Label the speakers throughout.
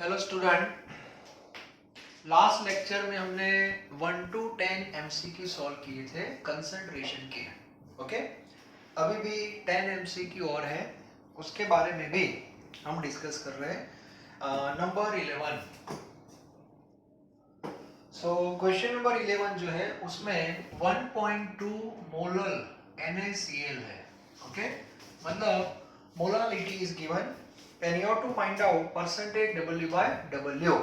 Speaker 1: Hello student, last lecture में हमने 1 to 10 MCQ solve किए थे कंसंट्रेशन के। ओके, अभी भी 10 एमसीक्यू और है, उसके बारे में भी हम डिस्कस कर रहे हैं। नंबर 11। सो क्वेश्चन नंबर 11 जो है उसमें 1.2 मोलर NaCl है। ओके, मतलब molarity is given and you have to find out percentage W by W.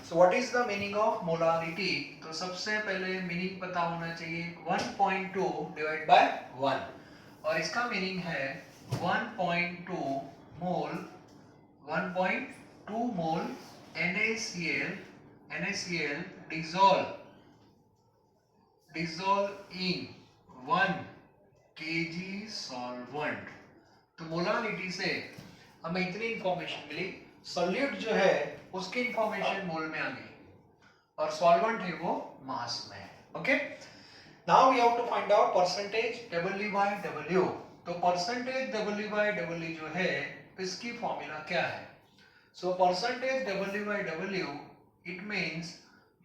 Speaker 1: So what is the meaning of molarity? तो सबसे पहले मीनिंग पता होना चाहिए 1.2 डिवाइड बाय 1 और इसका मीनिंग है 1.2 मोल 1.2 मोल NaCl dissolve in 1 kg solvent। तो मोलारिटी से हमें इतनी इंफॉर्मेशन मिली, सॉल्यूट जो है उसकी इंफॉर्मेशन मोल में आ गई और सॉल्वेंट है वो मास में है। Okay, now we have to find out percentage W by W। तो परसेंटेज W by W जो है इसकी फॉर्मूला क्या है? So percentage W by W it means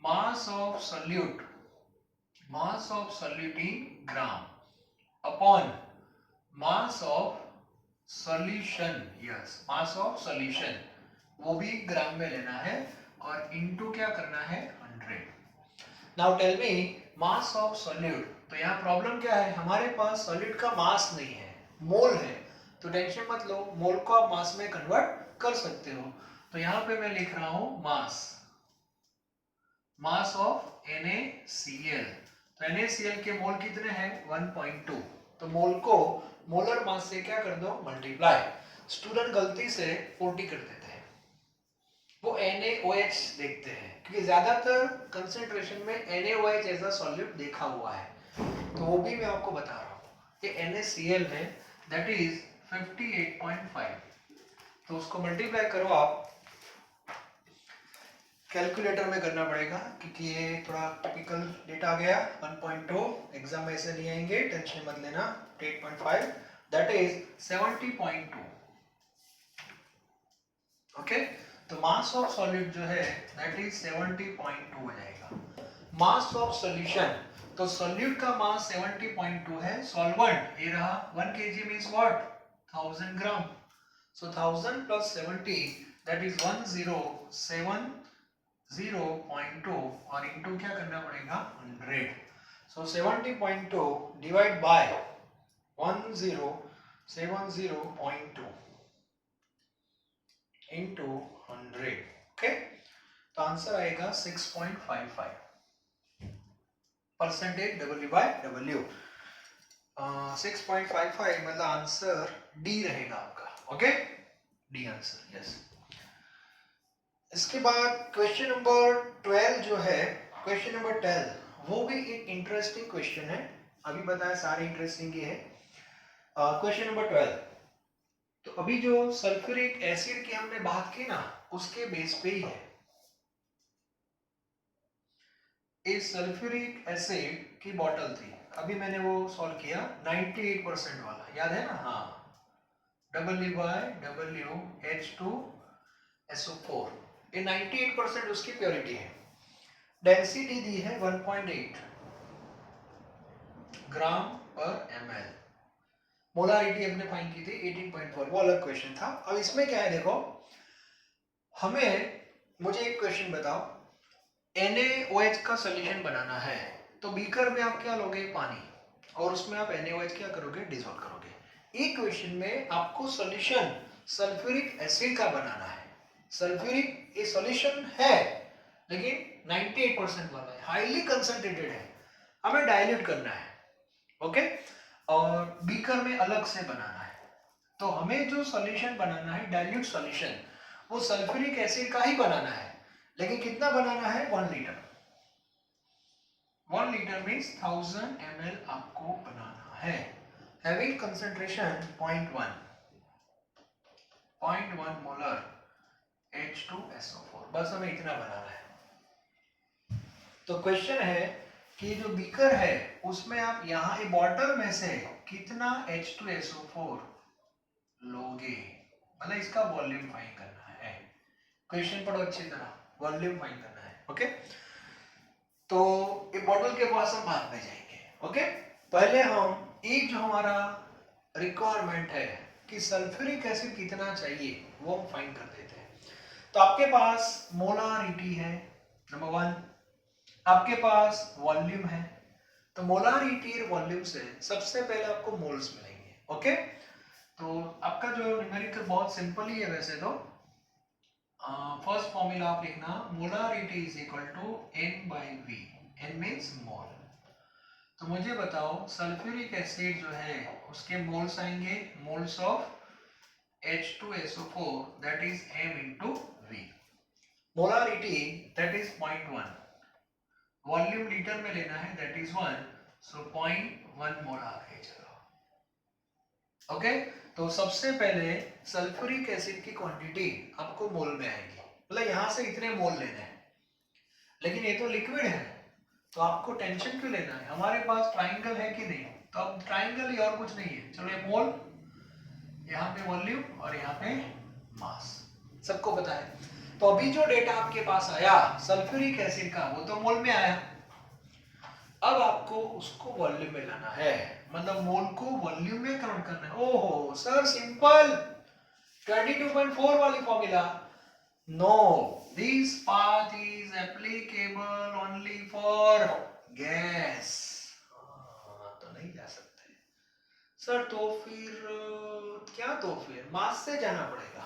Speaker 1: mass of solute in gram upon mass of solution. Yes, mass of solution वो भी ग्राम में लेना है और इनटू क्या करना है 100। Now tell me mass of solute. तो यहाँ प्रॉब्लम क्या है, हमारे पास सॉल्यूट का मास नहीं है, मोल है। तो टेंशन मत लो, मोल को आप मास में कन्वर्ट कर सकते हो। तो यहाँ पे मैं लिख रहा हूं मास ऑफ NaCl। तो NaCl के मोल कितने हैं 1.2। तो मोल को मोलर मास से क्या कर दो मल्टीप्लाई। स्टूडेंट गलती से 40 कर देते हैं, वो NaOH देखते हैं क्योंकि ज्यादातर कंसंट्रेशन में NaOH एज अ सॉल्यूट देखा हुआ है। तो वो भी मैं आपको बता रहा हूँ कि NaCl है दैट इज 58.5। तो उसको मल्टीप्लाई करो आप, कैलकुलेटर में करना पड़ेगा क्योंकि ये थोड़ा टिपिकल डेटा आ गया। 1.2 एग्जाम में ऐसे नहीं आएंगे, टेंशन मत लेना। 8.5 दैट इज 70.2। ओके, तो मास ऑफ सॉल्यूट जो है दैट इज 70.2 हो जाएगा। मास ऑफ सॉल्यूशन, तो सॉल्यूट का मास 70.2 है। सॉल्वेंट ये रहा 1 kg means what 1000 gram. So 1000 plus 70 that is 1070.2 और इनटू क्या करना पड़ेगा 100। सो 70.2 डिवाइड बाय 1070.2 into 100। ओके, तो आंसर आएगा 6.55 परसेंटेज W by W। 6.55 मतलब आंसर डी रहेगा आपका। Okay, D answer, yes. इसके बाद क्वेश्चन नंबर 12 जो है, क्वेश्चन नंबर 12 वो भी एक इंटरेस्टिंग क्वेश्चन है। अभी बताया सारे इंटरेस्टिंग ही है। क्वेश्चन नंबर 12, तो अभी जो सल्फ्यूरिक एसिड की हमने बात की ना उसके बेस पे ही है। इस सल्फ्यूरिक एसिड की बोतल थी, अभी मैंने वो सॉल्व किया 98% वाला, याद है ना? हाँ, WyWH2SO4 ये 98% उसकी प्योरिटी है। डेंसिटी दी है 1.8 ग्राम पर ml। मोलारिटी हमने फाइंड की थी 18.4, वो अलग क्वेश्चन था। अब इसमें क्या है देखो, मुझे एक क्वेश्चन बताओ, NaOH का सोल्यूशन बनाना है तो बीकर में आप क्या लोगे पानी और उसमें आप NaOH क्या करोगे डिसॉल्व करोगे। एक क्वेश्चन में आपको सोल्यूशन सल्फ्यूरिक एसिड का बनाना है। सल्फ्यूरिक ये सोल्यूशन है लेकिन 98% वाला है, हाईली कंसंट्रेटेड है, हमें डाइल्यूट करना है। ओके, और बीकर में अलग से बनाना है। तो हमें जो सॉल्यूशन बनाना है डाइल्यूट सॉल्यूशन, वो सल्फ्यूरिक एसिड का ही बनाना है। लेकिन कितना बनाना है 1 लीटर। 1 लीटर मींस 1000 ml आपको बनाना है, हैविंग कंसंट्रेशन 0.1 मोलर H2SO4। बस हमें इतना बनाना है। तो क्वेश्चन है कि जो बीकर है उसमें आप यहाँ एक बॉटल में से कितना H2SO4 लोगे, मतलब इसका वॉल्यूम फाइंड करना है। क्वेश्चन पढ़ो अच्छी तरह, वॉल्यूम फाइंड करना है। ओके, तो ये बॉटल के पास हम बाद में जाएंगे। ओके, पहले हम एक जो हमारा रिक्वायरमेंट है कि सल्फ्यूरिक एसिड कितना चाहिए वो हम फाइंड कर देते हैं। तो आपके पास मोलारिटी है नंबर 1, आपके पास वॉल्यूम है। तो मोलारिटी और वॉल्यूम से सबसे पहले आपको मोल्स मिलेंगे। ओके, तो आपका जो न्यूमेरिकल बहुत सिंपल ही है वैसे तो। फर्स्ट फॉर्मूला आप लिखना, molarity is equal to N by V, N means mole. तो मुझे बताओ सल्फ्यूरिक एसिड जो है उसके मोल्स आएंगे, moles of H2SO4 that is M into V। Molarity that is 0.1, volume litre में लेना है that is 1, so 0.1 मोलार है। चलो ओके, तो सबसे पहले सल्फ्यूरिक एसिड की क्वांटिटी आपको मोल में आएगी, मतलब यहां से इतने मोल लेने हैं, लेकिन ये तो लिक्विड है तो आपको टेंशन क्यों लेना है, हमारे पास ट्राइंगल है कि नहीं, तो अब ट्राइंगल ही और कुछ नहीं है। चलो ये मोल, यहाँ पे वॉल्यूम और यहाँ पे मास, सबको पता है। तो अभी जो डेटा आपके पास आया सल्फ्यूरिक एसिड का वो तो मोल में आया, अब आपको उसको वॉल्यूम में लाना है, मतलब मोल को वॉल्यूम में कन्वर्ट करना है। ओहो सर सिंपल 22.4 वाली formula, no this path is applicable only for gas, तो नहीं जा सकते सर। तो फिर क्या, तो फिर मास से जाना पड़ेगा,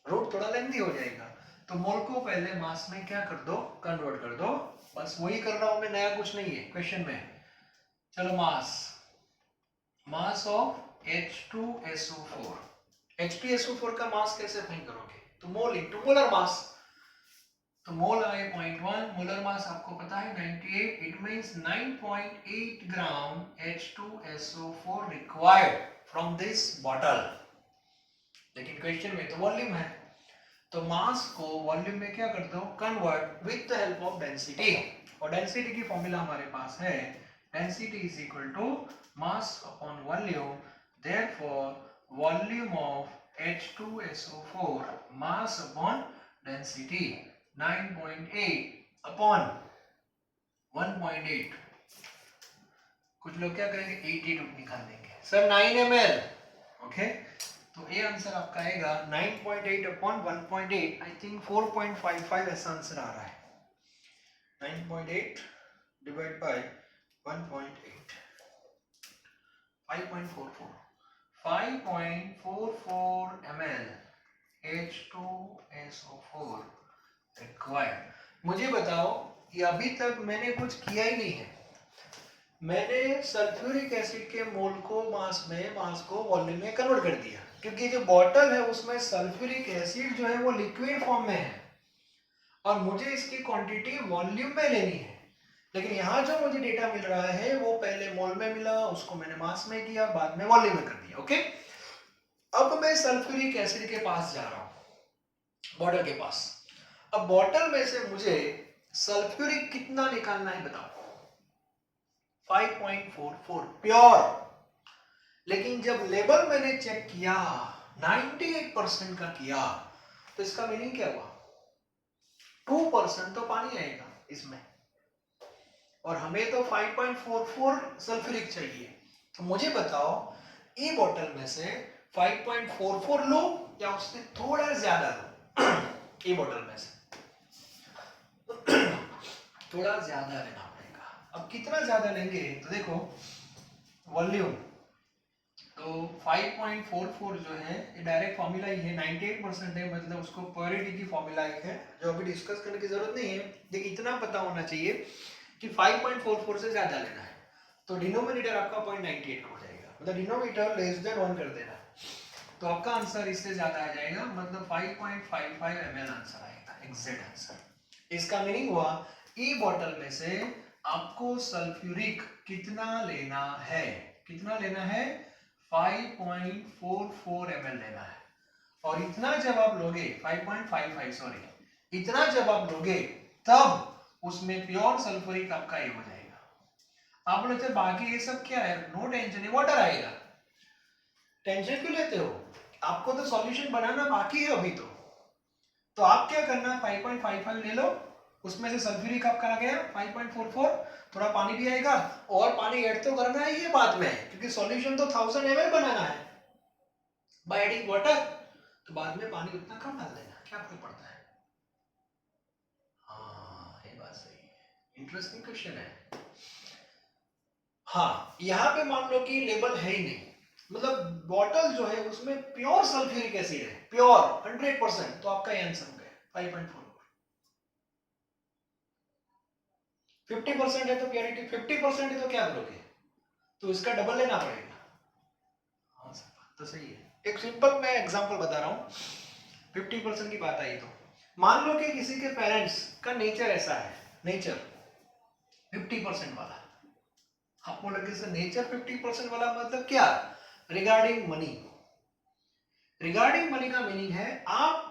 Speaker 1: रूट थोड़ा लेंथी हो जाएगा। तो मोल को पहले मास में क्या कर दो, कन्वर्ट कर दो, बस वही कर रहा हूं मैं, नया कुछ नहीं है क्वेश्चन में। चलो मास, मास ऑफ H2SO4, H2SO4 का मास कैसे फाइंड करोगे, तो मोल इनटू मोलर मास। तो मोल आए 0.1, मोलर मास आपको पता है 98, it means 9.8 gram H2SO4 required from this bottle, लेकिन क्वेश्चन में तो वॉल्यूम है, तो मास को वॉल्यूम में क्या करते हो, convert with the help of density. और डेंसिटी की फॉर्मूला हमारे पास है, density is equal to mass upon volume, therefore volume of H2SO4 mass upon density 9.8 upon 1.8, कुछ लोग क्या करेंगे 82 निकाल देंगे सर 9 ml। ओके, तो ये आंसर आपका आएगा 9.8 अपॉन 1.8, आई थिंक 4.55 ऐसा आंसर आ रहा है। 9.8 divide by 1.8, 5.44, 5.44 ml H2SO4 required. मुझे बताओ, ये अभी तक मैंने कुछ किया ही नहीं है, मैंने सल्फ्यूरिक एसिड के मोल को मास में, मास को वॉल्यूम में कन्वर्ट कर दिया, क्योंकि जो बॉटल है उसमें सल्फ्यूरिक एसिड जो है वो लिक्विड फॉर्म में है और मुझे इसकी क्वांटिटी वॉल्यूम में लेनी है। लेकिन यहाँ जो मुझे डेटा मिल रहा है वो पहले मोल में मिला, उसको मैंने मास में किया, बाद में वॉल्यूम में कर दिया। ओके, अब मैं सल्फ्यूरिक एसिड के पास जा रहा हूँ, बॉटल के पास। अब बॉटल में से मुझे सल्फ्यूरिक कितना निकालना है बताओ, 5.44 प्योर। लेकिन जब लेवल मैंने चेक किया 98% का किया, तो इसका मीनिंग क्या हुआ, 2% तो पानी आएगा इसमें, और हमें तो 5.44 सल्फ्यूरिक चाहिए। तो मुझे बताओ ई बॉटल में से 5.44 लो या उससे थोड़ा ज्यादा लो, ई बॉटल में से थोड़ा ज्यादा लेना पड़ेगा। अब कितना ज्यादा लेंगे, तो देखो वॉल्यूम, तो 5.44 जो है ये डायरेक्ट फॉर्मूला ही है, 98% है, मतलब उसको प्योरिटी की फॉर्मूला ही है जो अभी डिस्कस करने की जरूरत नहीं है। देखिए इतना पता होना चाहिए कि 5.44 से ज्यादा लेना है, तो डिनोमिनेटर आपका 0.98 हो जाएगा, मतलब डिनोमिनेटर लेस देन 1 कर देना, तो आपका आंसर इससे ज्यादा आ जाएगा, मतलब 5.55 ml आंसर आएगा, एग्जैक्ट आंसर। इसका मीनिंग हुआ ई बॉटल में से आपको सल्फ्यूरिक कितना लेना है, कितना लेना है, 5.44 ml लेना है। और इतना जब आप लोगे 5.55 सॉरी, इतना जब आप लोगे तब उसमें प्योर सल्फ्यूरिक आपका ये हो जाएगा। आप लोग बाकी ये सब क्या है, नो टेंशन, ये वाटर आएगा, टेंशन क्यों लेते हो, आपको तो सॉल्यूशन बनाना बाकी है अभी तो तो आप क्या करना, 5.55 ले लो, उसमें से सल्फ्यूरिक आपका आ गया 5.44, थोड़ा पानी भी आएगा, और पानी ऐड तो करना है ये बाद में, क्योंकि सॉल्यूशन तो 1000 ml बनाना है बाय एडिंग वाटर, तो बाद में पानी उतना कम डाल देना, क्या फर्क पड़ता है। हाँ ये बात सही है, इंटरेस्टिंग क्वेश्चन है। हाँ यहाँ पे मान लो कि लेबल है ही नहीं, मतलब बॉटल जो है उसमें प्योर सल्फ्यूरिक एसिड है, प्योर 100%, तो आपका आंसर हो गया 5.4। 50% है तो प्योरिटी 50% है तो क्या करोगे, तो इसका डबल लेना पड़ेगा। हाँ सर बात तो सही है, एक सिंपल मैं एग्जांपल बता रहा हूँ, 50% की बात आई तो मान लो कि किसी के पेरेंट्स का नेचर ऐसा है, नेचर 50% वाला, आपको लगे सर नेचर 50% वाला मतलब क्या, रिगार्डिंग मनी। रिगार्डिंग मनी का मीनिंग है आप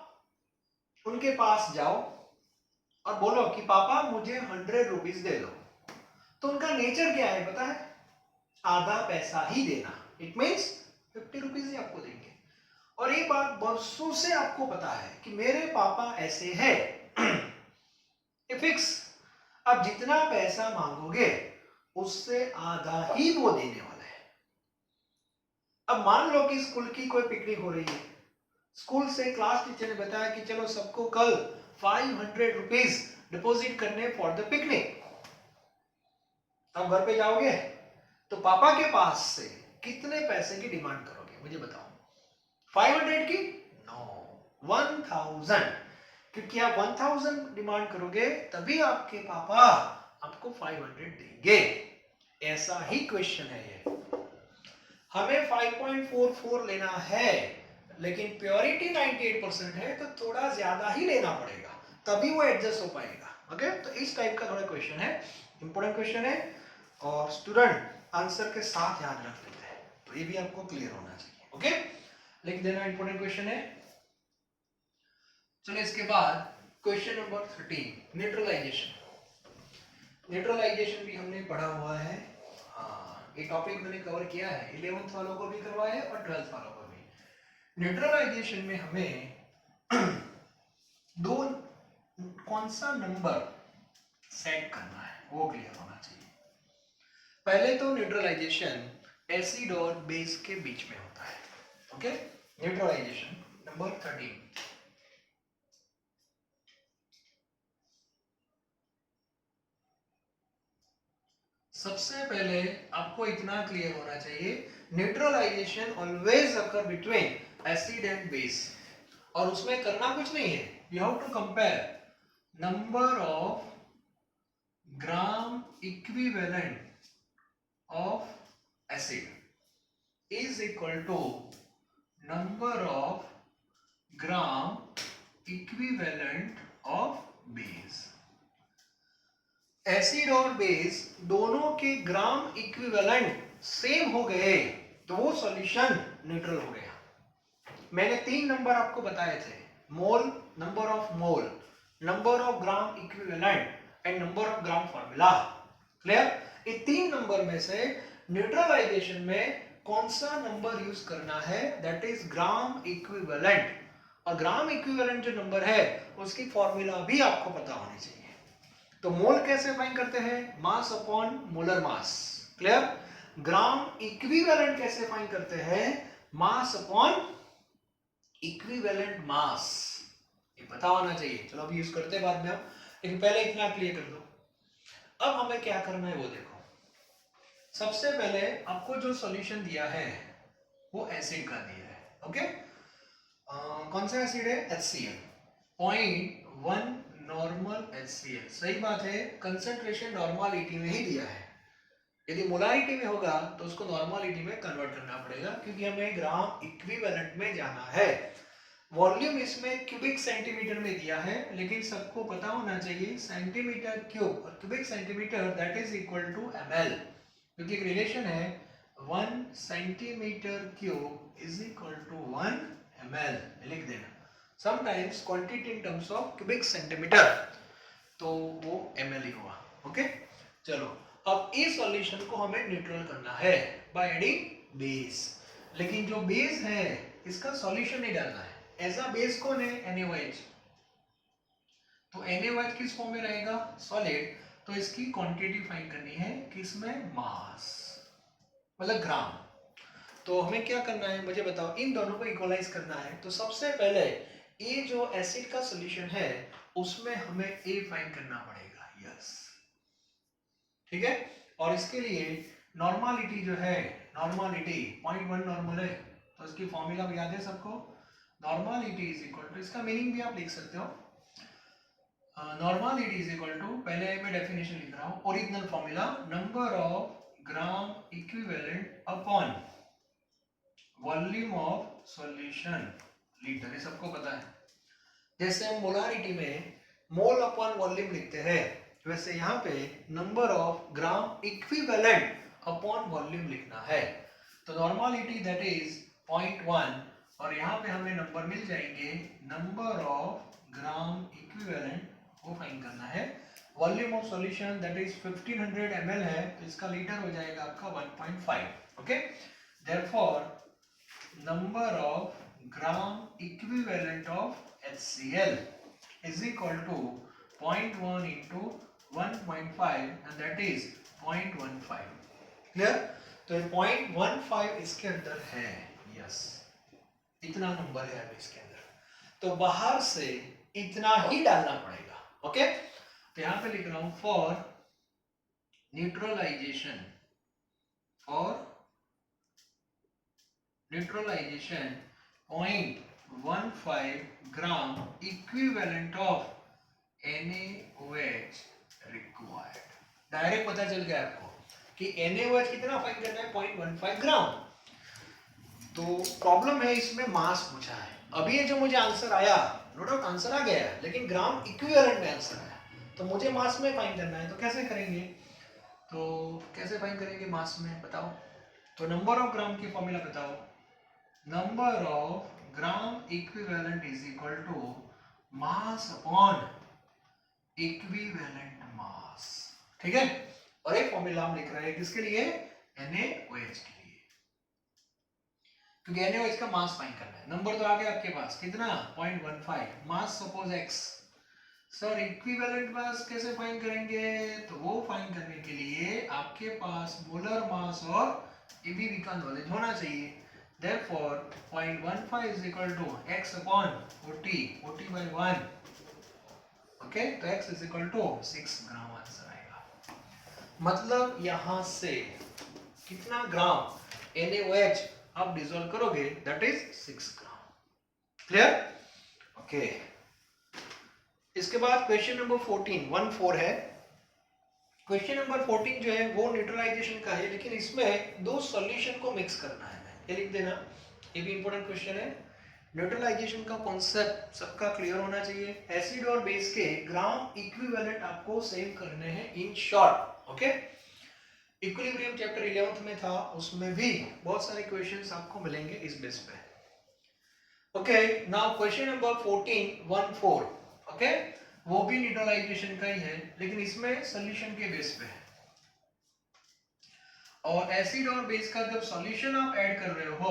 Speaker 1: उनके पास जाओ और बोलो कि पापा मुझे 100 रुपीज दे दो, तो उनका नेचर क्या है पता है, आधा पैसा ही देना, इट मीन्स 50 रुपीज ही आपको देंगे। और ये बात बरसों से आपको पता है कि मेरे पापा ऐसे हैं, फिक्स, अब जितना पैसा मांगोगे उससे आधा ही वो देने वाला है। अब मान लो कि स्कूल की कोई पिकनिक हो रही है, स्कूल से क्लास टीचर ने बताया कि चलो सबको कल 500 रुपीज डिपॉजिट करने फॉर द पिकनिक। अब घर पे जाओगे तो पापा के पास से कितने पैसे की डिमांड करोगे, मुझे बताओ। 500 की? नो, 1000, क्योंकि आप 1000 डिमांड करोगे तभी आपके पापा आपको 500 देंगे। ऐसा ही क्वेश्चन है ये, हमें 5.44 लेना है, लेकिन प्योरिटी 98% है तो थोड़ा ज्यादा ही लेना पड़ेगा, तभी वो एडजस्ट हो पाएगा। ओके, तो इस टाइप का थोड़ा क्वेश्चन है, इंपॉर्टेंट क्वेश्चन है, और स्टूडेंट आंसर के साथ याद रख लेते हैं, तो ये भी आपको क्लियर होना चाहिए। ओके, लिख देना, इंपॉर्टेंट क्वेश्चन है। चलो इसके बाद क्वेश्चन नंबर 13, न्यूट्रलाइजेशन। न्यूट्रलाइजेशन भी हमने पढ़ा हुआ है, हाँ ये टॉपिक मैंने कवर किया है, 11th वालों को भी करवाया है और 12th वालों को भी। न्यूट्रलाइजेशन में हमें दो कौन सा नंबर सेट करना है वो क्लियर होना चाहिए। पहले तो न्यूट्रलाइजेशन एसिड और बेस के बीच में होता है। Okay, neutralization number 13। सबसे पहले आपको इतना क्लियर होना चाहिए, neutralization always occur between acid and base, और उसमें करना कुछ नहीं है, you have to compare number of gram equivalent of acid is equal to number of gram equivalent of base. Acid और बेस दोनों के ग्राम इक्विवेलेंट सेम हो गए तो वो सॉल्यूशन न्यूट्रल हो गया। मैंने 3 नंबर आपको बताए थे, mole, number of mole, number of gram equivalent and number of gram formula. Clear? ये 3 नंबर में से न्यूट्रलाइजेशन में कौन सा नंबर यूज करना है, दैट इज ग्राम इक्विवेलेंट। और ग्राम इक्विवेलेंट जो नंबर है उसकी फॉर्मूला भी आपको पता होनी चाहिए। तो मोल कैसे फाइंड करते हैं, mass upon molar mass. Clear? Gram equivalent कैसे फाइंड करते हैं, मास अपॉन इक्विवेलेंट मास, ये पता होना चाहिए। चलो अभी यूज करते हैं बाद में हम, लेकिन पहले इतना क्लियर कर दो। अब हमें क्या करना है वो देखो। सबसे पहले आपको जो सॉल्यूशन दिया है वो एसिड का दिया है। ओके, कौन सा एसिड है, HCl, 0.1 नॉर्मल HCl। सही बात है, कंसंट्रेशन नॉर्मलिटी में ही दिया है, यदि मोलारिटी में होगा तो उसको नॉर्मलिटी में कन्वर्ट करना पड़ेगा, क्योंकि हमें ग्राम इक्विवेलेंट में जाना है। वॉल्यूम इसमें क्यूबिक सेंटीमीटर में दिया है, लेकिन सबको पता होना चाहिए सेंटीमीटर क्यूब और cubic centimetre that is equal to ml, क्योंकि एक रिलेशन है 1 centimetre cube is equal to 1 ml। लिख देना, sometimes quantity in terms of cubic centimetre, तो वो ml ही हुआ। ओके, चलो अब इस सॉल्यूशन को हमें न्यूट्रल करना है बाय एडिंग बेस, लेकिन जो बेस है इसका सॉल्यूशन नहीं डालना है। ऐसा बेस कौन है, NaOH, तो NaOH किस फॉर्म में रहेगा? सॉलिड। तो इसकी क्वांटिटी फाइंड करनी है किसमें? मास, मतलब ग्राम। तो हमें क्या करना है मुझे बताओ, इन दोनों को इक्वलाइज करना है। तो सबसे पहले ये जो एसिड का सॉल्यूशन है उसमें हमें A फाइंड करना पड़ेगा। यस, ठीक है। और इसके लिए नॉर्मालिटी जो है, नॉर्मालिटी 0.1 नॉर्मल है, तो इसकी फॉर्मूला भी याद है सबको? नॉर्मालिटी इज इक्वल टू, इसका मीनिंग भी आप लिख सकते हो, नॉर्मालिटी इज इक्वल टू, पहले मैं डेफिनेशन लिख रहा हूं, original formula, number of gram equivalent upon volume of solution litre, ये सबको पता है। जैसे हम मोलारिटी में मोल अपॉन वॉल्यूम लिखते हैं, वैसे यहाँ पे number of gram equivalent upon volume लिखना है। तो नॉर्मालिटी दैट इज 0.1 और यहाँ पे हमें नंबर मिल जाएंगे, नंबर ऑफ ग्राम इक्विवेलेंट वो फाइंड करना है। Volume of solution that is 1500 ml है, तो इसका लीटर हो जाएगा आपका 1.5। Okay, therefore number of gram equivalent of HCl is equal to 0.1 into 1.5 and that is 0.15। Clear? तो ये 0.15 इसके अंदर है। यस, इतना नंबर है अभी इसके अंदर, तो बाहर से इतना ही डालना पड़ेगा। ओके, तो यहां पे लिख रहा हूं for neutralization, for neutralization 0.15 gram equivalent of NaOH required। Direct पता चल गया आपको कि NaOH कितना फाइंड करना है? 0.15 ग्राम। तो प्रॉब्लम है इसमें मास पूछा है। अभी ये जो मुझे आंसर आया, नो डाउट आंसर आ गया, लेकिन ग्राम इक्विवेलेंट में आंसर आया, तो मुझे मास में फाइंड करना है। तो कैसे करेंगे? तो कैसे फाइंड करेंगे मास में, बताओ? तो नंबर ऑफ ग्राम की फॉर्मूला बताओ। number of gram equivalent is equal to mass upon equivalent mass। ठीक है, और एक फॉर्मूला हम लिख रहे हैं किसके लिए? NaOH के लिए, क्योंकि NaOH का मास फाइंड करना है। नंबर तो आ गया आपके पास, कितना? 0.15। Mass suppose x। Sir equivalent mass कैसे फाइंड करेंगे? तो वो फाइंड करने के लिए आपके पास मोलर मास और एबीवी का नॉलेज होना चाहिए। Therefore 0.15 is equal to x upon 40, 40 by 1। Okay, तो x is equal to 6 gram answer आएगा। मतलब यहां से कितना ग्राम NaOH आप डिसॉल्व करोगे? That is 6 gram. Clear? Okay, इसके बाद क्वेश्चन नंबर 14 है। क्वेश्चन नंबर 14 जो है वो न्यूट्रलाइजेशन का है, लेकिन इसमें दो सॉल्यूशन को मिक्स करना है। ये लिख देना, ये भी इंपॉर्टेंट क्वेश्चन है। न्यूट्रलाइजेशन का कॉन्सेप्ट सबका क्लियर होना चाहिए। एसिड और बेस के ग्राम इक्विवेलेंट आपको सेव करने हैं in short. Okay, equilibrium chapter 11th में था, उसमें भी बहुत सारे क्वेश्चंस आपको मिलेंगे इस बेस पे। Okay, now question number 14 okay, वो भी न्यूट्रलाइजेशन का ही है, लेकिन इसमें सॉल्यूशन के बेस पे है। और एसिड और बेस का जब सॉल्यूशन आप ऐड कर रहे हो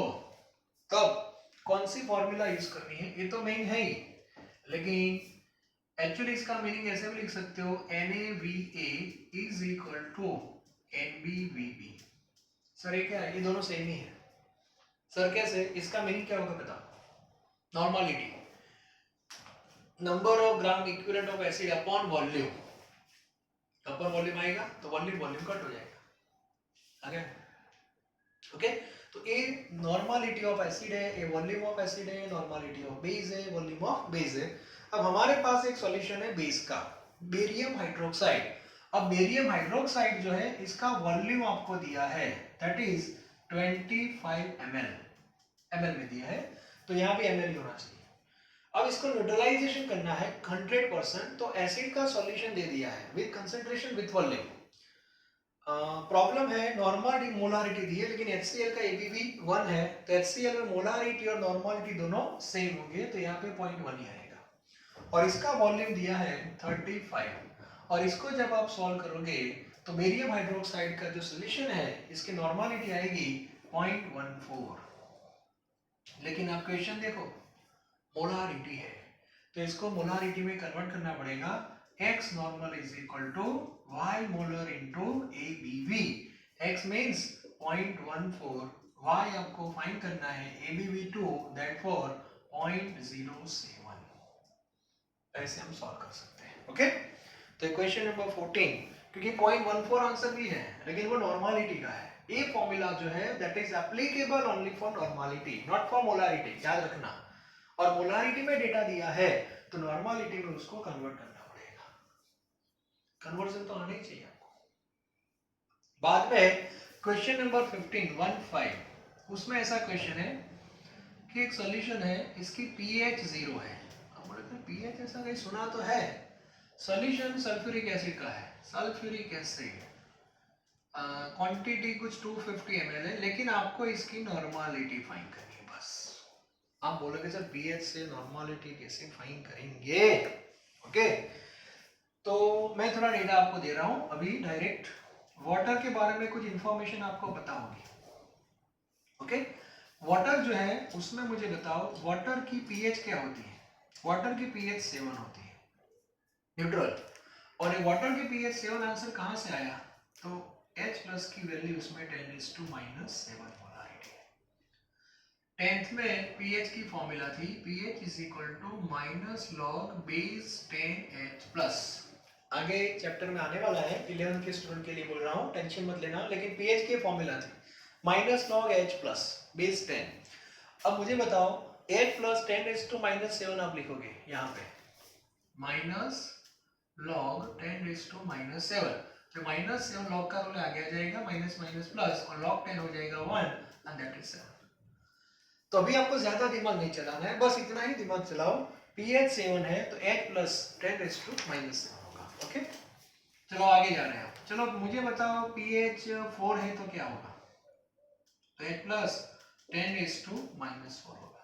Speaker 1: तब कौन सी फॉर्मूला यूज करनी है? ये तो मेन है ही, लेकिन एक्चुअली इसका मीनिंग ऐसे भी लिख सकते हो, NaVa is equal to NbVb। Sir ये क्या है? ये दोनों सेम ही है। सर कैसे? इसका मीनिंग क्या होगा बताओ? Normality, number of gram equivalent of acid upon volume. Upper volume आएगा तो वॉल्यूम कट हो जाएगा। आगे ओके, तो ये नॉर्मालिटी ऑफ एसिड है, ये वॉल्यूम ऑफ एसिड है, नॉर्मालिटी ऑफ बेस है, वॉल्यूम ऑफ बेस है। अब हमारे पास एक सॉल्यूशन है बेस का, बेरियम हाइड्रोक्साइड। अब बेरियम हाइड्रोक्साइड जो है इसका वॉल्यूम आपको दिया है, दैट इज 25 ml में दिया है, तो यहाँ भी ml ही होना चाहिए। अब इसको न्यूट्रलाइजेशन करना है 100%, तो एसिड का सॉल्यूशन दे दिया है with concentration with volume. Problem है नॉर्मल मोलारिटी दी है, लेकिन HCl का ABV 1 है, तो HCl में मोलारिटी और नॉर्मलिटी दोनों सेम होंगे, तो यहाँ पे 0.1 ही आएगा। और इसका वॉल्यूम दिया है 35, और इसको जब आप सॉल्व करोगे तो बेरियम हाइड्रोक्साइड का जो सॉल्यूशन है इसकी नॉर्मलिटी आएगी 0.14। लेकिन आप क्वेश्चन देखो, मोलारिटी है, तो इसको मोलारिटी में कन्वर्ट करना पड़ेगा। x normal is equal to y molar into ABV। x means 0.14, y आपको फाइंड करना है ABV2 दैट फॉर 0.07। ऐसे हम सॉल्व कर सकते हैं। ओके, तो क्वेश्चन नंबर 14, क्योंकि 0.14 आंसर भी है लेकिन वो नॉर्मलिटी का है। ये फॉर्मूला जो है that is applicable only for normality, not for molarity, याद रखना। और मोलारिटी में डेटा दिया है तो नॉर्मलिटी में उसको कन्वर्ट करना पड़ेगा। कन्वर्जन तो आना ही चाहिए आपको। बाद में क्वेश्चन नंबर 15 उसमें ऐसा क्वेश्चन है कि एक सॉल्यूशन है, इसकी pH 0 है। अब बोले तो pH ऐसा कहीं सुना तो है। सॉल्यूशन सल्फ्यूरिक एसिड का है, सल्फ्यूरिक एसिड क्वांटिटी कुछ 250 ml है, लेकिन आपको इसकी नॉर्मलिटी फाइंड करनी है बस। आप बोलोगे सर pH से नॉर्मलिटी कैसे फाइंड करेंगे? ओके, तो मैं थोड़ा डेटा आपको दे रहा हूं अभी डायरेक्ट। वाटर के बारे में कुछ इंफॉर्मेशन आपको पता होगी। ओके, वाटर जो है उसमें मुझे बताओ वाटर की pH क्या होती है? वाटर की pH 7 होती है, न्यूट्रल। और ये वाटर की pH 7 आंसर कहां से आया? तो H प्लस की वैल्यू उसमें 10⁻⁻⁷ मोलारिटी है। 10th में pH की फॉर्मूला थी pH is equal to minus log base 10H plus. आगे चैप्टर में आने वाला है, 11th के स्टूडेंट के लिए बोल रहा हूँ, टेंशन मत लेना। लेकिन pH की फॉर्मूला थी minus log H plus base 10। अब मुझे बताओ H प्लस 10⁻⁻7 आप लिखोगे यहाँ पे माइनस लॉग 10⁻⁻7, तो -7 लॉग का रूल आगे आ जाएगा, माइनस माइनस प्लस और लॉग 10 हो जाएगा 1 एंड दैट इज 7। तो अभी आपको ज्यादा दिमाग नहीं चलाना है, बस इतना ही दिमाग चलाओ। pH 7 है तो H प्लस 10⁻⁻7 होगा। ओके, चलो आगे जा रहे हैं। चलो मुझे बताओ pH 4 है तो क्या होगा? तो H प्लस 10⁻⁻4 होगा।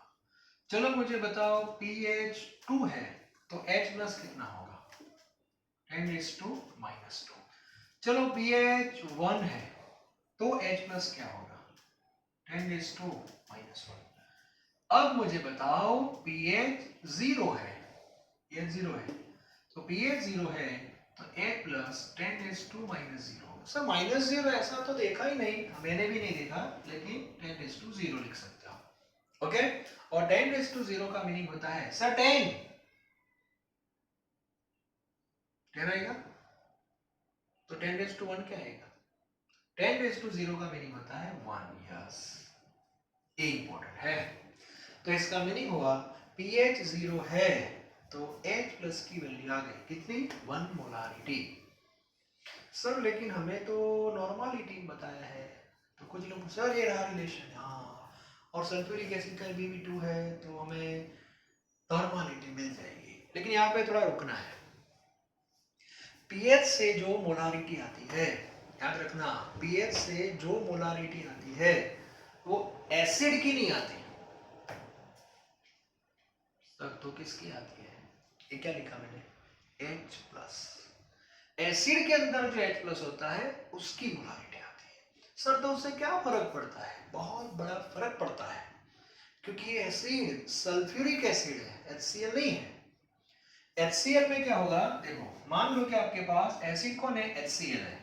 Speaker 1: चलो मुझे बताओ pH 2 है तो H प्लस कितना होगा? 10⁻⁻2। चलो pH 1 है तो H प्लस क्या होगा? 10⁻⁻1। अब मुझे बताओ pH 0 है, pH 0 है तो pH 0 है तो H प्लस 10⁻⁻0 होगा। सर -0 ऐसा तो देखा ही नहीं, मैंने भी नहीं देखा, लेकिन 10⁻0 लिख सकते हो। ओके, और 10⁻0 का मीनिंग होता है सर 10 आएगा तो 10⁻1 क्या आएगा? 10⁻0 का मीनिंग होता है 1। यस, ये इंपॉर्टेंट है। तो इसका मीनिंग हुआ pH 0 है तो H प्लस की वैल्यू आ गई कितनी? 1 मोलारिटी। सर लेकिन हमें तो नॉर्मलिटी बताया है, तो कुछ लोग सर ये रहा रिलेशन, हाँ, और सल्फ्यूरिक एसिड का BB2 है तो हमें नॉर्मलिटी मिल जाएगी। लेकिन यहाँ पे थोड़ा रुकना है। pH से जो मोलारिटी आती है, याद रखना, pH से जो मोलारिटी आती है वो एसिड की नहीं आती। तो किसकी आती है? ये क्या लिखा मैंने? H plus. एसिड के अंदर जो H प्लस होता है उसकी मोलारिटी आती है। सर तो उससे क्या फर्क पड़ता है? बहुत बड़ा फर्क पड़ता है, क्योंकि ये एसिड सल्फ्यूरिक एसिड है, HCl नहीं है। HCl में क्या होगा? देखो, मान लो कि आपके पास एसिड कौन है? HCl है।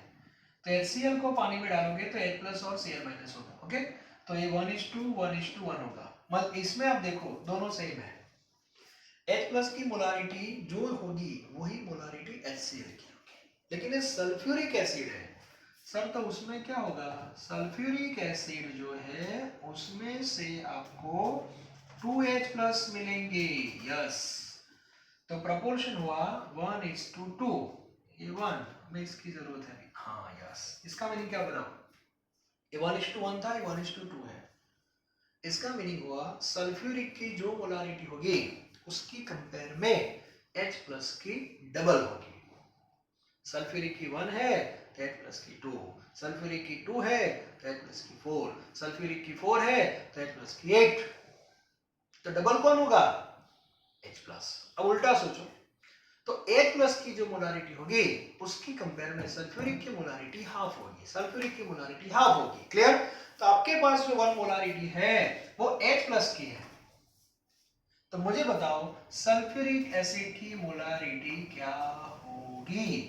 Speaker 1: तो HCl को पानी में डालोगे तो H प्लस और Cl माइनस होगा। ओके, तो ये 1:1:1 होगा। मतलब इसमें आप देखो दोनों सेम है। H प्लस की मोलारिटी जो होगी वही मोलारिटी HCl की होगी। लेकिन ये सल्फ्यूरिक एसिड है सर, तो उसमें क्या होगा? सल्फ्यूरिक एसिड जो है उसमें से आपको 2H प्लस मिलेंगे। यस, तो प्रोपोर्शन हुआ 1:2। ये 1 में इसकी जरूरत है। हाँ यस, इसका मीनिंग क्या बताऊं? ये 1:1 था, ये 1:2 है। इसका मीनिंग हुआ सल्फ्यूरिक की जो मोलारिटी होगी उसकी कंपेयर में H प्लस की डबल होगी। सल्फ्यूरिक की 1 है तो H प्लस की 2, सल्फ्यूरिक की 2 है तो H प्लस की 4, सल्फ्यूरिक की 4 है तो H प्लस की 8। तो डबल कौन होगा? H plus. अब उल्टा सोचो, तो H प्लस की जो मोलारिटी होगी उसकी कंपेयर में सल्फ्यूरिक की मोलारिटी हाफ होगी, सल्फ्यूरिक की मोलारिटी हाफ होगी। क्लियर? तो आपके पास जो 1 मोलारिटी है वो H प्लस की है, तो मुझे बताओ सल्फ्यूरिक एसिड की मोलारिटी क्या होगी?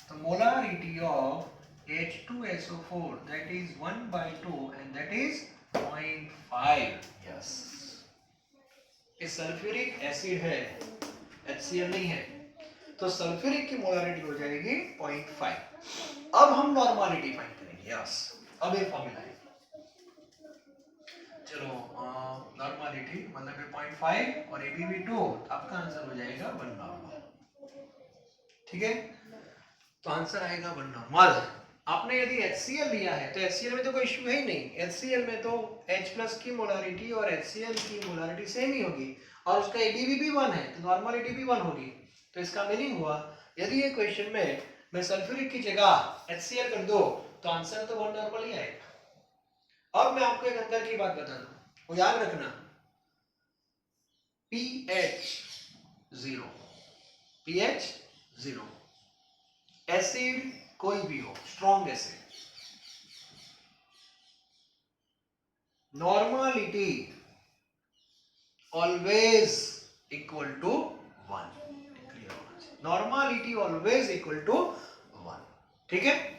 Speaker 1: तो molarity of H2SO4 that is 1/2 and that is 0.5. Yes, ये सल्फ्यूरिक एसिड है, HCl नहीं है, तो सल्फ्यूरिक की मोलारिटी हो जाएगी 0.5। अब हम नॉर्मालिटी फाइंड करेंगे। यस, अब ये फॉर्मूला है, चलो नॉर्मालिटी मतलब 0.5 और AbB2, आपका आंसर हो जाएगा 1 नॉर्मल। ठीक है, तो आंसर आएगा 1 नॉर्मल। आपने यदि HCl लिया है तो HCl में तो कोई इश्यू है ही नहीं, HCl में तो H+ की मोलारिटी और HCl की मोलारिटी सेम ही होगी और उसका AbB भी 1 है तो नॉर्मालिटी भी 1 होगी। तो इसका मीनिंग हुआ यदि ये क्वेश्चन में मैं सल्फ्यूरिक की जगह HCl कर दो तो आंसर तो 1 नॉर्मल ही आएगा। अब मैं आपको एक अंदर की बात बता दूं, वो याद रखना, pH 0, pH 0, एसिड कोई भी हो, strong acid, normality always equal to 1, normality always equal to 1। ठीक है,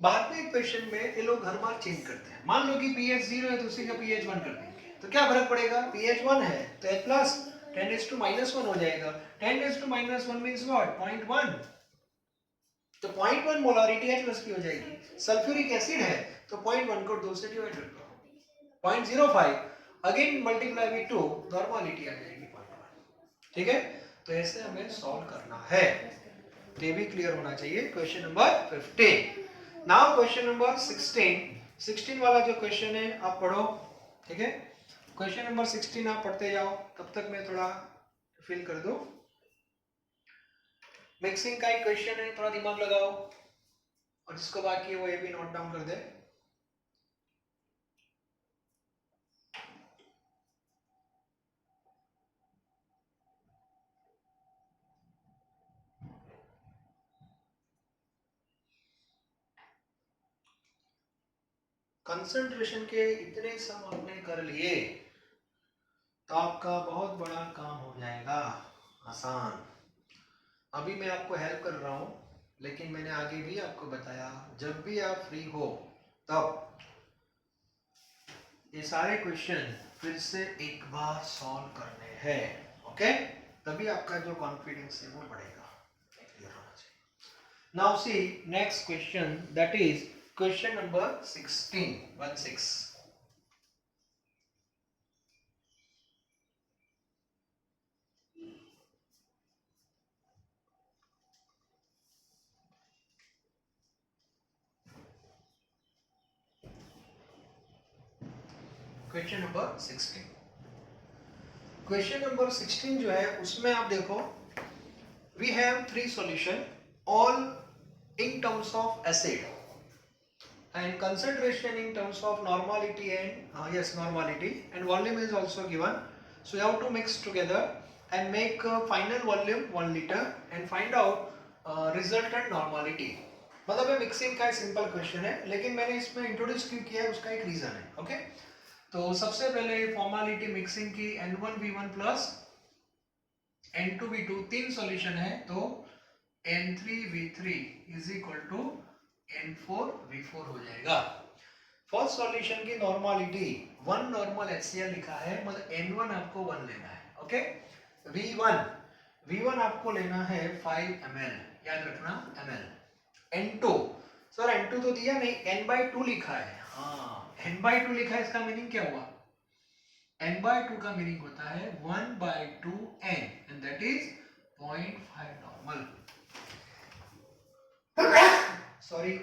Speaker 1: बाद में क्वेश्चन में ये लोग हर बार चेंज करते हैं। मान लो कि pH 0 है तो उसी का pH 1 कर देंगे, तो क्या फर्क पड़ेगा? pH 1 है तो H प्लस 10⁻⁻1 हो जाएगा। 10⁻⁻1 मींस व्हाट? 0.1, तो 0.1 मोलारिटी H प्लस की हो जाएगी। सल्फ्यूरिक एसिड है तो 0.1 को 2 से डिवाइड कर दो, 0.05 अगेन मल्टीप्लाई विद 2, नॉर्मालिटी आ जाएगी 0.1। ठीक है, तो ऐसे हमें सॉल्व करना है, तो ये भी क्लियर होना चाहिए। Question number 15। Now question number 16 वाला जो क्वेश्चन है आप पढ़ो। ठीक है, क्वेश्चन नंबर 16 आप पढ़ते जाओ, तब तक मैं थोड़ा फिल कर दूं। मिक्सिंग का एक क्वेश्चन है, थोड़ा दिमाग लगाओ और जिसको बाकी है वो ये भी नोट डाउन कर दे। कंसंट्रेशन के इतने सम आपने कर लिए तो आपका बहुत बड़ा काम हो जाएगा आसान। अभी मैं आपको हेल्प कर रहा हूं, लेकिन मैंने आगे भी आपको बताया जब भी आप फ्री हो तब ये सारे क्वेश्चन फिर से एक बार सॉल्व करने हैं। ओके, तभी आपका जो कॉन्फिडेंस है वो बढ़ेगा। Now see next question, that is question number 16. Question number 16, question number 16 जो है उसमें आप देखो, we have 3 solution all in terms of acid and concentration in terms of normality and yes, normality and volume is also given. So you have to mix together and make a final volume 1 liter and find out resultant normality. मतलब ये mixing का simple question है, लेकिन मैंने इसमें introduce क्यों किया है उसका एक रीजन है। ओके, तो सबसे पहले फॉर्मेलिटी मिक्सिंग की N1V1 प्लस N2V2 तीन सॉल्यूशन है, तो N3V3 is equal to N4V4 हो जाएगा। फर्स्ट सॉल्यूशन की नॉर्मालिटी 1 नॉर्मल HCl लिखा है, मतलब N1 आपको 1 लेना है। ओके, V1 आपको लेना है 5 ml, याद रखना ml। N2 सर N2 तो दिया नहीं, N/2 लिखा है। हाँ, N/2 लिखा है, इसका मीनिंग क्या हुआ? N/2 का मीनिंग होता है 1/2 N and that is 0.5 normal. Sorry,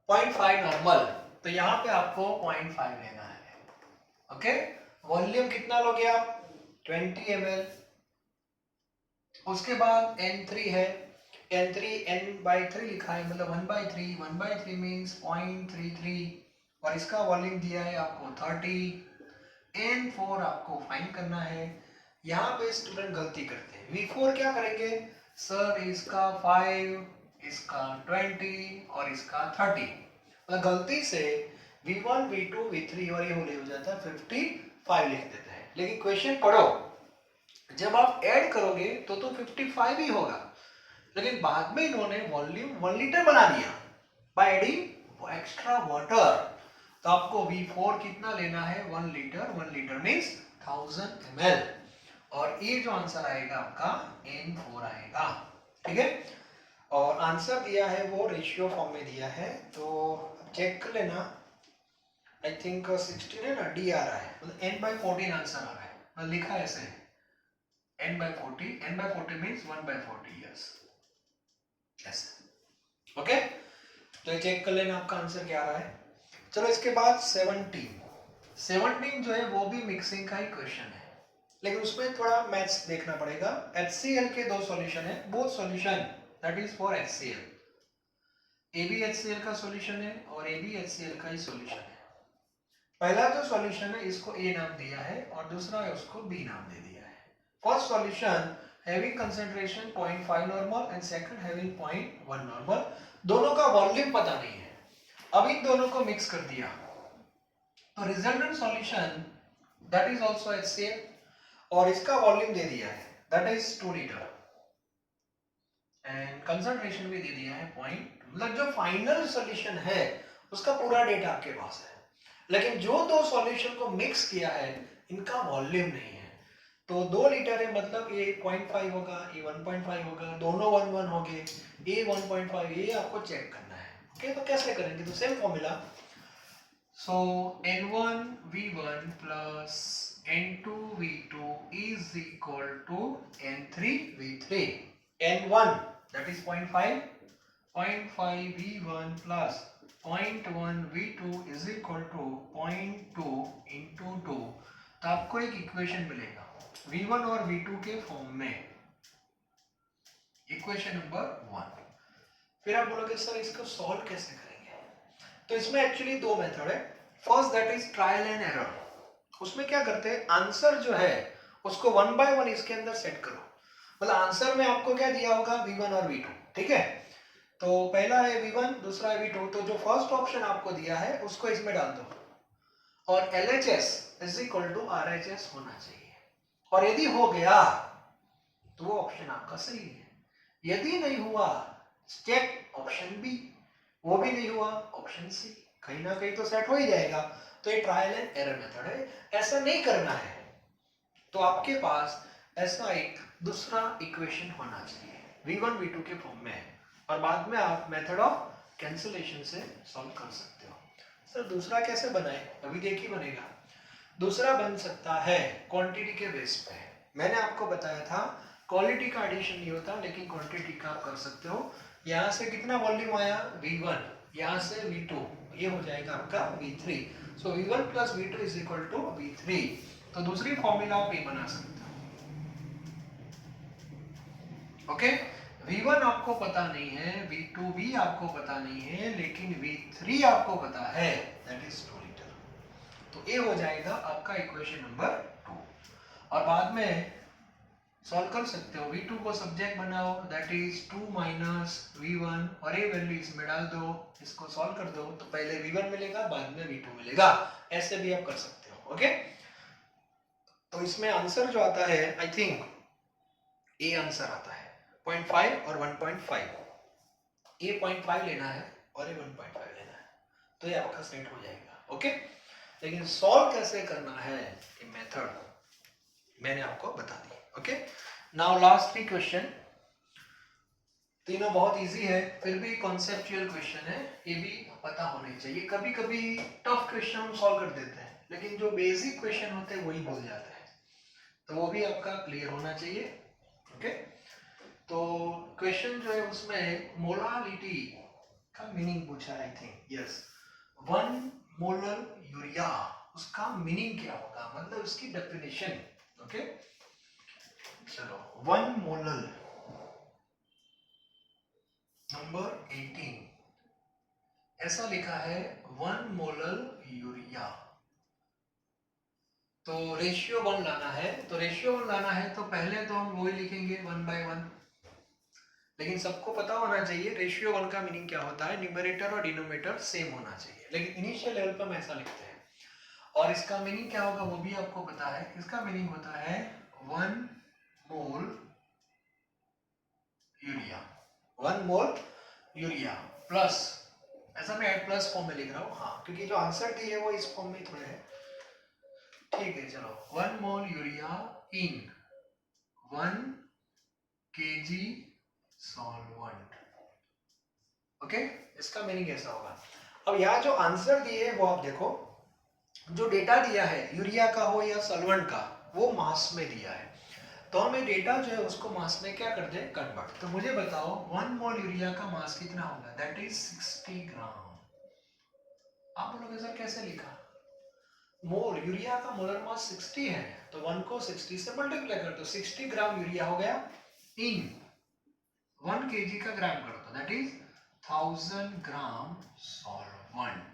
Speaker 1: 0.5 normal, तो यहाँ पे आपको 0.5 लेना है। ओके, वॉल्यूम कितना लोगे आप? 20 ml। उसके बाद N3 है, N3 N/3 लिखा है, मतलब 1/3, 1/3 मीन्स 0.33 और इसका वॉल्यूम दिया है आपको 30। N4 आपको फाइंड करना है। यहाँ पे स्टूडेंट गलती करते हैं, V4 क्या करेंगे सर, इसका 5, इसका 20 और इसका 30, मतलब गलती से V1 V2 V3 और ये हो जाता है 55 लिख देते हैं। लेकिन क्वेश्चन पढ़ो, जब आप ऐड करोगे तो 55 ही होगा, लेकिन बाद में इन्होंने वॉल्यूम 1 लीटर बना दिया बाय एडिंग एक्स्ट्रा वाटर। तो आपको V4 कितना लेना है, 1 लीटर, 1 लीटर मींस 1000 ml, और ये जो आंसर आएगा आपका N4 आएगा। ठीक है, और आंसर दिया है वो रेशियो फॉर्म में दिया है, तो चेक कर लेना। आई थिंक 16 है ना, डी आ रहा है, मतलब n/14 आंसर आ रहा है, मतलब लिखा है ऐसे n/40, n/40 मींस 1/40 यस ऐसे। ओके, तो ये चेक कर लेना आपका आंसर क्या आ रहा है। चलो इसके बाद 17 जो है वो भी मिक्सिंग का ही क्वेश्चन है, लेकिन उसमें थोड़ा मैथ्स देखना पड़ेगा। HCl के दो सॉल्यूशन है, both solution that is for HCl, AbHCl का सॉल्यूशन है और AbHCl का ही सॉल्यूशन है। पहला जो सॉल्यूशन है इसको A नाम दिया है और दूसरा है उसको B नाम दे दिया है। First solution having concentration 0.5 normal and second having 0.1 normal, दोनों का वॉल्यूम पता नहीं है। अब इन दोनों को मिक्स कर दिया तो resultant solution that is also HCl, और इसका वॉल्यूम दे दिया है that is 2 litre and concentration भी दे दिया है पॉइंट, मतलब जो फाइनल सॉल्यूशन है उसका पूरा डेटा आपके पास है, लेकिन जो दो सॉल्यूशन को मिक्स किया है इनका वॉल्यूम नहीं है। तो 2 लीटर है, मतलब ये 0.5 होगा, ये 1.5 होगा, दोनों 1 1 हो गए, ये 1.5, ये आपको चेक करना है। ओके, तो कैसे करेंगे, तो same formula, so N1 V1 plus N2 V2 is equal to N3 V3, N1 that is 0.5, 0.5 V1 plus 0.1 V2 is equal to 0.2 into 2, तो आपको एक इक्वेशन मिलेगा V1 और V2 के फॉर्म में, इक्वेशन नंबर 1। फिर आप बोलोगे सर इसको सॉल्व कैसे करेंगे, तो इसमें एक्चुअली दो मेथड है। First that is trial and error, उसमें क्या करते हैं, आंसर जो है उसको 1 by 1 इसके अंदर सेट करो, मतलब आंसर में आपको क्या दिया होगा V1 और V2, ठीक है, तो पहला है V1 दूसरा है V2, तो जो फर्स्ट ऑप्शन आपको दिया है उसको इसमें डाल दो, और LHS is equal to RHS होना चाहिए, और यदि हो गया तो वो ऑप्शन आपका सही है, यदि नहीं हुआ चेक ऑप्शन बी, वो भी नहीं हुआ ऑप्शन सी, कहीं ना कहीं तो सेट हो ही जाएगा। तो ये ट्रायल एंड एरर मेथड है, ऐसा नहीं करना है तो आपके पास ऐसा एक दूसरा इक्वेशन होना चाहिए V1 V2 के फॉर्म में, और बाद में आप मेथड ऑफ कैंसिलेशन से सॉल्व कर सकते हो। सर दूसरा कैसे बनाए, अभी देखिए बनेगा। दूसरा बन सकता है क्वांटिटी के बेस पे, मैंने आपको बताया था क्वालिटी का एडिशन नहीं होता लेकिन क्वांटिटी का आप कर सकते हो। यहाँ से कितना वॉल्यूम आया V1, यहाँ से V2, ये हो जाएगा आपका V3, so V1 plus V2 is equal to V3, तो दूसरी फॉर्मूला आप ये बना सकते हो। ओके, V1 आपको पता नहीं है, V2 भी आपको पता नहीं है, लेकिन V3 आपको पता है दैट इज 2 लीटर, तो ये हो जाएगा आपका इक्वेशन नंबर 2, और बाद में सॉल्व कर सकते हो। V2 को सब्जेक्ट बनाओ दैट इज 2 माइनस V1, और ये वैल्यू इसमें डाल दो, इसको सॉल्व कर दो, तो पहले V1 मिलेगा बाद में V2 मिलेगा, ऐसे भी आप कर सकते हो। ओके, तो इसमें आंसर जो आता है आई थिंक ये आंसर आता है 0.5 और 1.5, ये 0.5 लेना है और ये 1.5 लेना है, तो ये आपका सेट हो जाएगा। ओके, लेकिन सॉल्व कैसे करना है ये मेथड मैंने आपको बता दी। ओके, नाउ लास्ट 3 क्वेश्चन, तीनों बहुत इजी है, फिर भी कॉन्सेप्चुअल क्वेश्चन है, ये भी पता होने चाहिए। कभी कभी टफ क्वेश्चन हम सॉल्व कर देते हैं, लेकिन जो बेसिक क्वेश्चन होते हैं वही भूल जाते हैं, तो वो भी आपका क्लियर होना चाहिए। ओके, तो क्वेश्चन जो है उसमें मोलालिटी का मीनिंग पूछा है, I think yes, 1 molar urea, उसका मीनिंग क्या होगा, मतलब उसकी डेफिनेशन। ओके, चलो 1 मोलर नंबर 18, ऐसा लिखा है 1 मोलर यूरिया, तो रेशियो 1 लाना है, तो रेशियो 1 लाना है तो पहले तो हम वही लिखेंगे 1 by 1, लेकिन सबको पता होना चाहिए रेशियो 1 का मीनिंग क्या होता है, न्यूमरेटर और डिनोमिनेटर सेम होना चाहिए, लेकिन इनिशियल लेवल पर हम ऐसा लिखते हैं। और इसका मीनिंग क्या होगा वो भी आपको पता है। इसका मीनिंग होता है 1 mole urea, 1 mole urea plus, ऐसा मैं प्लस फॉर्म में लिख रहा हूँ, हाँ, क्योंकि जो आंसर दी है वो इस फॉर्म में थोड़े है। ठीक है, चलो 1 mole urea in 1 KG solvent. Okay, इसका मीनिंग ऐसा होगा। अब यहाँ जो आंसर दिए है वो आप देखो, जो डेटा दिया है यूरिया का हो या सॉल्वेंट का, वो मास में दिया है, तो हमें डेटा जो है उसको मास में क्या कर दें, कन्वर्ट। तो मुझे बताओ 1 मोल यूरिया का मास कितना होगा, दैट इज 60 ग्राम। आप बोलोगे सर कैसे लिखा, मोल यूरिया का मोलर मास 60 है, तो 1 को 60 से मल्टीप्लाई कर दो, 60 ग्राम यूरिया हो गया इन 1 केजी का ग्राम कर दो, दैट इज 1000 ग्राम सॉल्वेंट।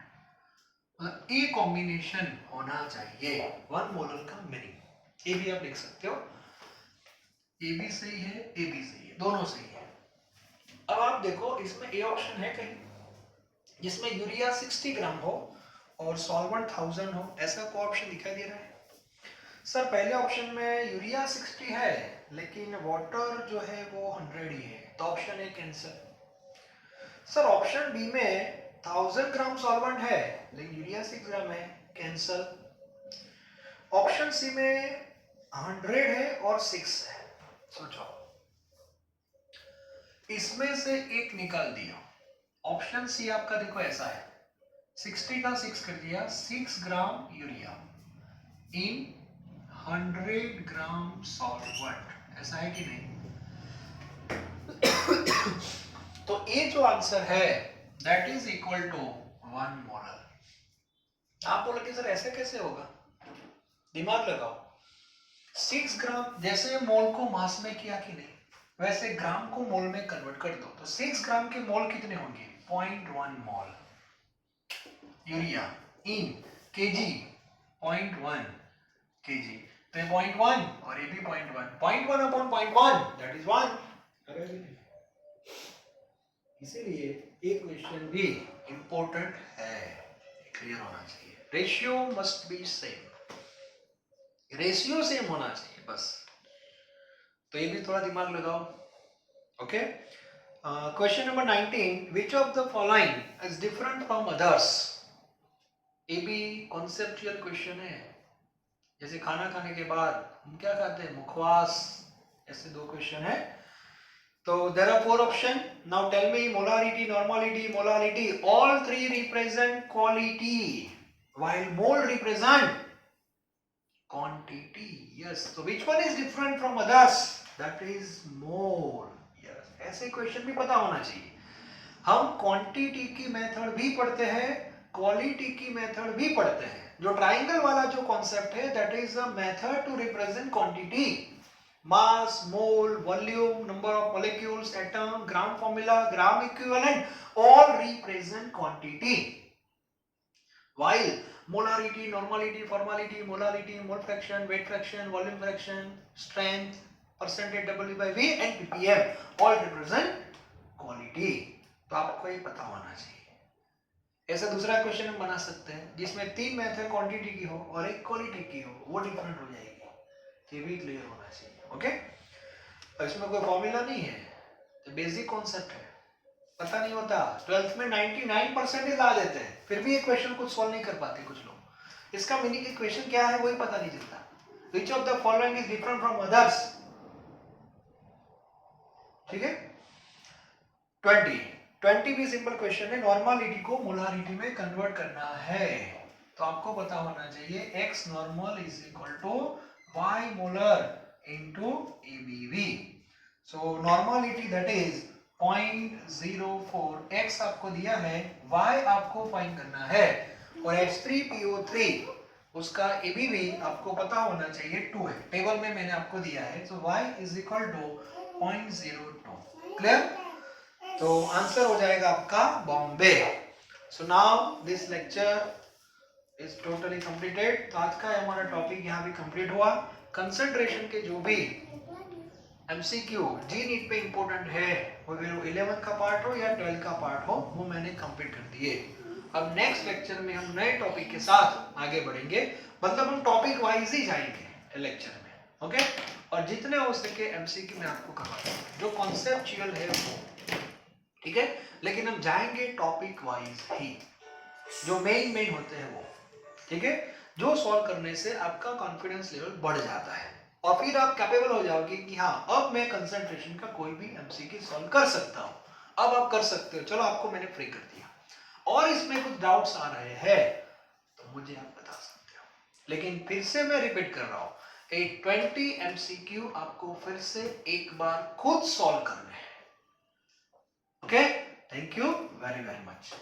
Speaker 1: मतलब ए कॉम्बिनेशन होना चाहिए 1 मोलर का मीनिंग। ए भी आप लिख सकते हो, ए भी सही है, ए भी सही है, दोनों सही है। अब आप देखो इसमें ए ऑप्शन है कहीं जिसमें यूरिया 60 ग्राम हो और सॉल्वेंट 1000 हो, ऐसा कोई ऑप्शन दिखाई दे रहा है? सर पहले ऑप्शन में यूरिया 60 है लेकिन वाटर जो है वो 100 ही है, तो option A cancel. Sir option B में 1000 ग्राम सॉल्वेंट है लेकिन यूरिया 6 ग्राम है, कैंसिल। ऑप्शन सी में 100 है और 6 है, सोचो इसमें से एक निकाल दिया। ऑप्शन सी आपका देखो ऐसा है, 60 का 6 कर दिया, 6 gram urea in 100 gram solvent, ऐसा है कि नहीं? तो ये जो आंसर है that is equal to 1 molar. आप बोलोगे सर ऐसे कैसे होगा, दिमाग लगाओ। 6 ग्राम, जैसे मोल को मास में किया कि नहीं, वैसे ग्राम को मोल में कन्वर्ट कर दो, तो 6 ग्राम के मोल कितने होंगे, 0.1 मोल यूरिया इन केजी 0.1 केजी, तो 0.1 और ये भी 0.1, 0.1 अपॉन 0.1 दैट इज 1। इसीलिए ये क्वेश्चन भी इंपॉर्टेंट है, क्लियर होना चाहिए। Ratio must be same, ratio same होना चाहिए बस, तो ये भी थोड़ा दिमाग लगाओ। Okay, question number 19, which of the following is different from others. ये भी कॉन्सेप्चुअल क्वेश्चन है, जैसे खाना खाने के बाद हम क्या खाते हैं, मुखवास, ऐसे दो क्वेश्चन है। तो there are 4 options. Now tell me molarity, normality, molality, all three represent quality while mole represent quantity. Yes, so which one is different from others? That is mole. Yes, ऐसे क्वेश्चन भी पता होना चाहिए। हम quantity की method भी पढ़ते हैं, क्वालिटी की मेथड भी पढ़ते हैं। जो ट्राइंगल वाला जो कॉन्सेप्ट है that is a method to represent quantity, mass, mole, volume, number of molecules, atom, gram formula, gram equivalent, all represent quantity. While molarity, normality, formality, molality, mole fraction, weight fraction, volume fraction, strength, percentage W by V and ppm all represent quality. तो आपको ये पता होना चाहिए। ऐसा दूसरा question हम बना सकते हैं जिसमें 3 मेथड क्वांटिटी की हो और एक क्वालिटी की हो, वो डिफरेंट हो जाएगी, ये भी क्लियर होना चाहिए। ओके, इसमें कोई फॉर्मूला नहीं है, तो बेसिक कॉन्सेप्ट है, पता नहीं होता। 12th में 99% ला देते हैं, फिर भी ये क्वेश्चन कुछ सॉल्व नहीं कर पाते कुछ लोग। इसका मीनिंग कि क्वेश्चन क्या है वही पता नहीं चलता। Which of the following is different from others, ठीक है। 20 भी सिंपल क्वेश्चन है, नॉर्मलिटी को मोलारिटी में कन्वर्ट करना है, तो आपको पता होना चाहिए x normal is equal to y molar into ABV. So normality that is 0.04, x आपको दिया है, y आपको फाइंड करना है, और H3PO3 उसका ABV आपको पता होना चाहिए 2 है, टेबल में मैंने आपको दिया है। So y is equal to 0.02, clear? तो आंसर हो जाएगा आपका Bombay. So now this lecture is totally completed. तो आज का हमारा टॉपिक यहाँ भी कंप्लीट हुआ। कंसंट्रेशन के जो भी एमसीक्यू जी नीट पे इंपॉर्टेंट है, वो 11 का पार्ट हो या 12 का पार्ट हो, वो मैंने कंप्लीट कर दिए। अब नेक्स्ट लेक्चर में हम नए टॉपिक के साथ आगे बढ़ेंगे, मतलब हम टॉपिक वाइज ही जाएंगे लेक्चर में, ओके। और जितने हो सके एमसीक्यू में आपको करवाता हूँ, जो कॉन्सेप्चुअल है वो, ठीक है, लेकिन हम जाएंगे टॉपिक वाइज ही, जो मेन होते हैं वो, ठीक है, जो सॉल्व करने से आपका कॉन्फिडेंस लेवल बढ़ जाता है और फिर आप कैपेबल हो जाओगे कि हाँ अब मैं कंसंट्रेशन का कोई भी एमसीक्यू सॉल्व कर सकता हूं। अब आप कर सकते हो, चलो आपको मैंने फ्री कर दिया, और इसमें कुछ डाउट्स आ रहे हैं तो मुझे आप बता सकते हो, लेकिन फिर से मैं रिपीट कर रहा हूं, 20 एमसीक्यू आपको फिर से एक बार खुद सॉल्व करने हैं, okay. Thank you very very much.